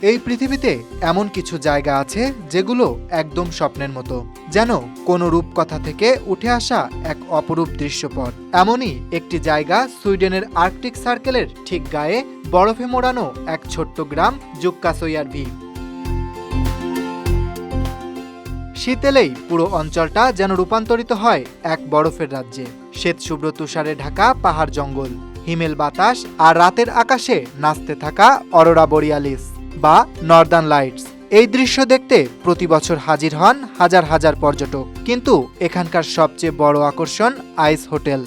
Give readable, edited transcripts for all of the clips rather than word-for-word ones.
এই পৃথিবীতে এমন কিছু জায়গা আছে যেগুলো একদম স্বপ্নের মতো, যেন কোনো রূপকথা থেকে উঠে আসা এক অপরূপ দৃশ্যপট। এমনই একটি জায়গা সুইডেনের আর্কটিক সার্কেলের ঠিক গায়ে বরফে মোড়ানো এক ছোট্ট গ্রাম জুক্কাসোয়ারভি। শীত এলেই পুরো অঞ্চলটা যেন রূপান্তরিত হয় এক বরফের রাজ্যে। শ্বেতশুভ্র তুষারে ঢাকা পাহাড় জঙ্গল, হিমেল বাতাস আর রাতের আকাশে নাচতে থাকা অরোরা বোরিয়ালিস বা নর্দার্ন লাইটস। এই দৃশ্য দেখতে প্রতি বছর হাজির হন হাজার হাজার পর্যটক। কিন্তু এখানকার সবচেয়ে বড় আকর্ষণ আইস হোটেল।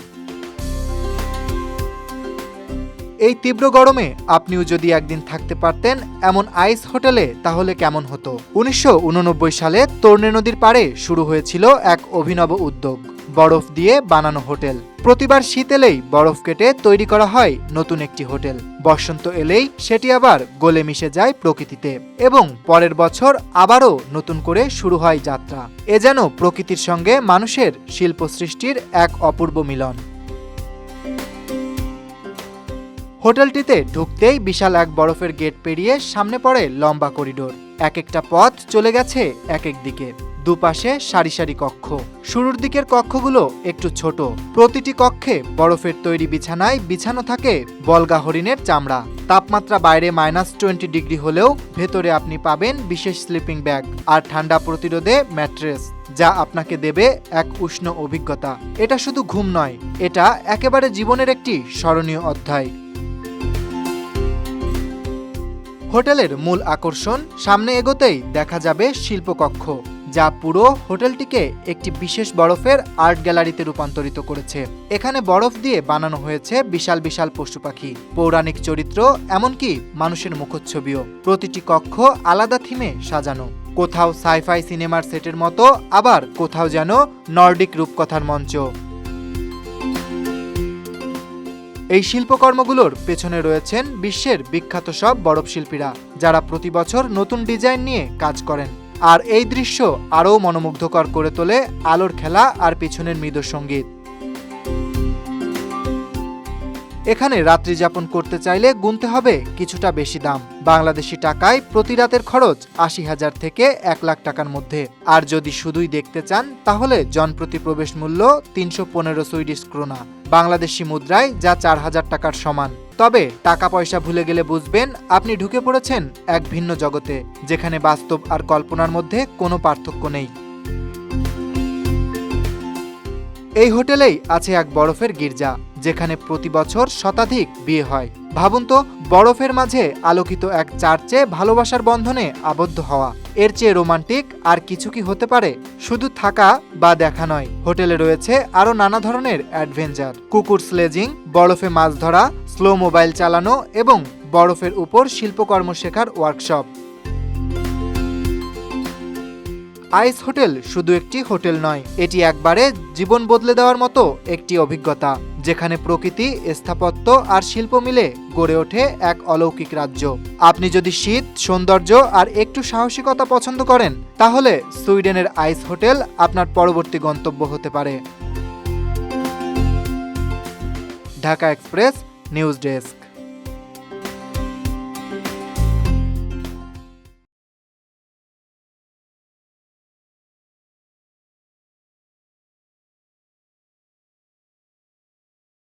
এই তীব্র গরমে আপনিও যদি একদিন থাকতে পারতেন এমন আইস হোটেলে, তাহলে কেমন হতো? ১৯৮৯ সালে তোর্নে নদীর পাড়ে শুরু হয়েছিল এক অভিনব উদ্যোগ, বরফ দিয়ে বানানো হোটেল। প্রতিবার শীত এলেই বরফ কেটে তৈরি করা হয় নতুন একটি হোটেল। বসন্ত এলেই সেটি আবার গলে মিশে যায় প্রকৃতিতে, এবং পরের বছর আবারও নতুন করে শুরু হয় যাত্রা। এ যেন প্রকৃতির সঙ্গে মানুষের শিল্প সৃষ্টির এক অপূর্ব মিলন। হোটেলটিতে ঢুকতেই বিশাল এক বরফের গেট পেরিয়ে সামনে পড়ে লম্বা করিডোর। এক একটা পথ চলে গেছে এক এক দিকে, দুপাশে সারি সারি কক্ষ। শুরুর দিকের কক্ষগুলো একটু ছোট। প্রতিটি কক্ষে বরফের তৈরি বিছানায় বিছানো থাকে বলগা হরিণের চামড়া। তাপমাত্রা বাইরে -20 ডিগ্রি হলেও ভেতরে আপনি পাবেন বিশেষ স্লিপিং ব্যাগ আর ঠান্ডা প্রতিরোধে ম্যাট্রেস, যা আপনাকে দেবে এক উষ্ণ অভিজ্ঞতা। এটা শুধু ঘুম নয়, এটা একেবারে জীবনের একটি স্মরণীয় অধ্যায়। হোটেলের মূল আকর্ষণ, সামনে এগোতেই দেখা যাবে শিল্পকক্ষ, যা পুরো হোটেলটিকে একটি বিশেষ বরফের আর্ট গ্যালারিতে রূপান্তরিত করেছে। এখানে বরফ দিয়ে বানানো হয়েছে বিশাল বিশাল পশু পাখি, পৌরাণিক চরিত্র, এমনকি মানুষের মুখচ্ছবিও। প্রতিটি কক্ষ আলাদা থিমে সাজানো, কোথাও সাইফাই সিনেমার সেটের মতো, আবার কোথাও যেন নর্ডিক রূপকথার মঞ্চ। এই শিল্পকর্মগুলোর পেছনে রয়েছেন বিশ্বের বিখ্যাত সব বরফ শিল্পীরা, যারা প্রতি বছর নতুন ডিজাইন নিয়ে কাজ করেন। আর এই দৃশ্য আরও মনোমুগ্ধকর করে তোলে আলোর খেলা আর পিছনের মৃদু সঙ্গীত। এখানে রাত্রি যাপন করতে চাইলে গুনতে হবে কিছুটা বেশি দাম। বাংলাদেশি টাকায় প্রতি রাতের খরচ ৮০,০০০ থেকে ১ লাখ টাকার মধ্যে। আর যদি শুধুই দেখতে চান তাহলে জনপ্রতি প্রবেশ মূল্য ৩১৫ সুইডিশ ক্রোনা, বাংলাদেশি মুদ্রায় যা ৪,০০০ টাকার সমান। তবে টাকা পয়সা ভুলে গেলে বুঝবেন আপনি ঢুকে পড়েছেন এক ভিন্ন জগতে, যেখানে বাস্তব আর কল্পনার মধ্যে কোনো পার্থক্য নেই। এই হোটেলেই আছে এক বরফের গির্জা, যেখানে প্রতি বছর শতাধিক বিয়ে হয়। ভাবুন তো, বরফের মাঝে আলোকিত এক চার্চে ভালোবাসার বন্ধনে আবদ্ধ হওয়া। এর চেয়ে রোমান্টিক আর কিছু কি হতে পারে? শুধু থাকা বা দেখা নয়, হোটেলে রয়েছে আরও নানা ধরনের অ্যাডভেঞ্চার, কুকুর স্লেজিং, বরফে মাছ ধরা, স্লো মোবাইল চালানো এবং বরফের উপর শিল্পকর্ম শেখার ওয়ার্কশপ। আইস হোটেল শুধু একটি হোটেল নয়, এটি একবারে জীবন বদলে দেওয়ার মতো একটি অভিজ্ঞতা, যেখানে প্রকৃতি, স্থাপত্য আর শিল্প মিলে গড়ে ওঠে এক অলৌকিক রাজ্য। আপনি যদি শীত, সৌন্দর্য আর একটু সাহসিকতা পছন্দ করেন, তাহলে সুইডেনের আইস হোটেল আপনার পরবর্তী গন্তব্য হতে পারে। Dhaka express news desk.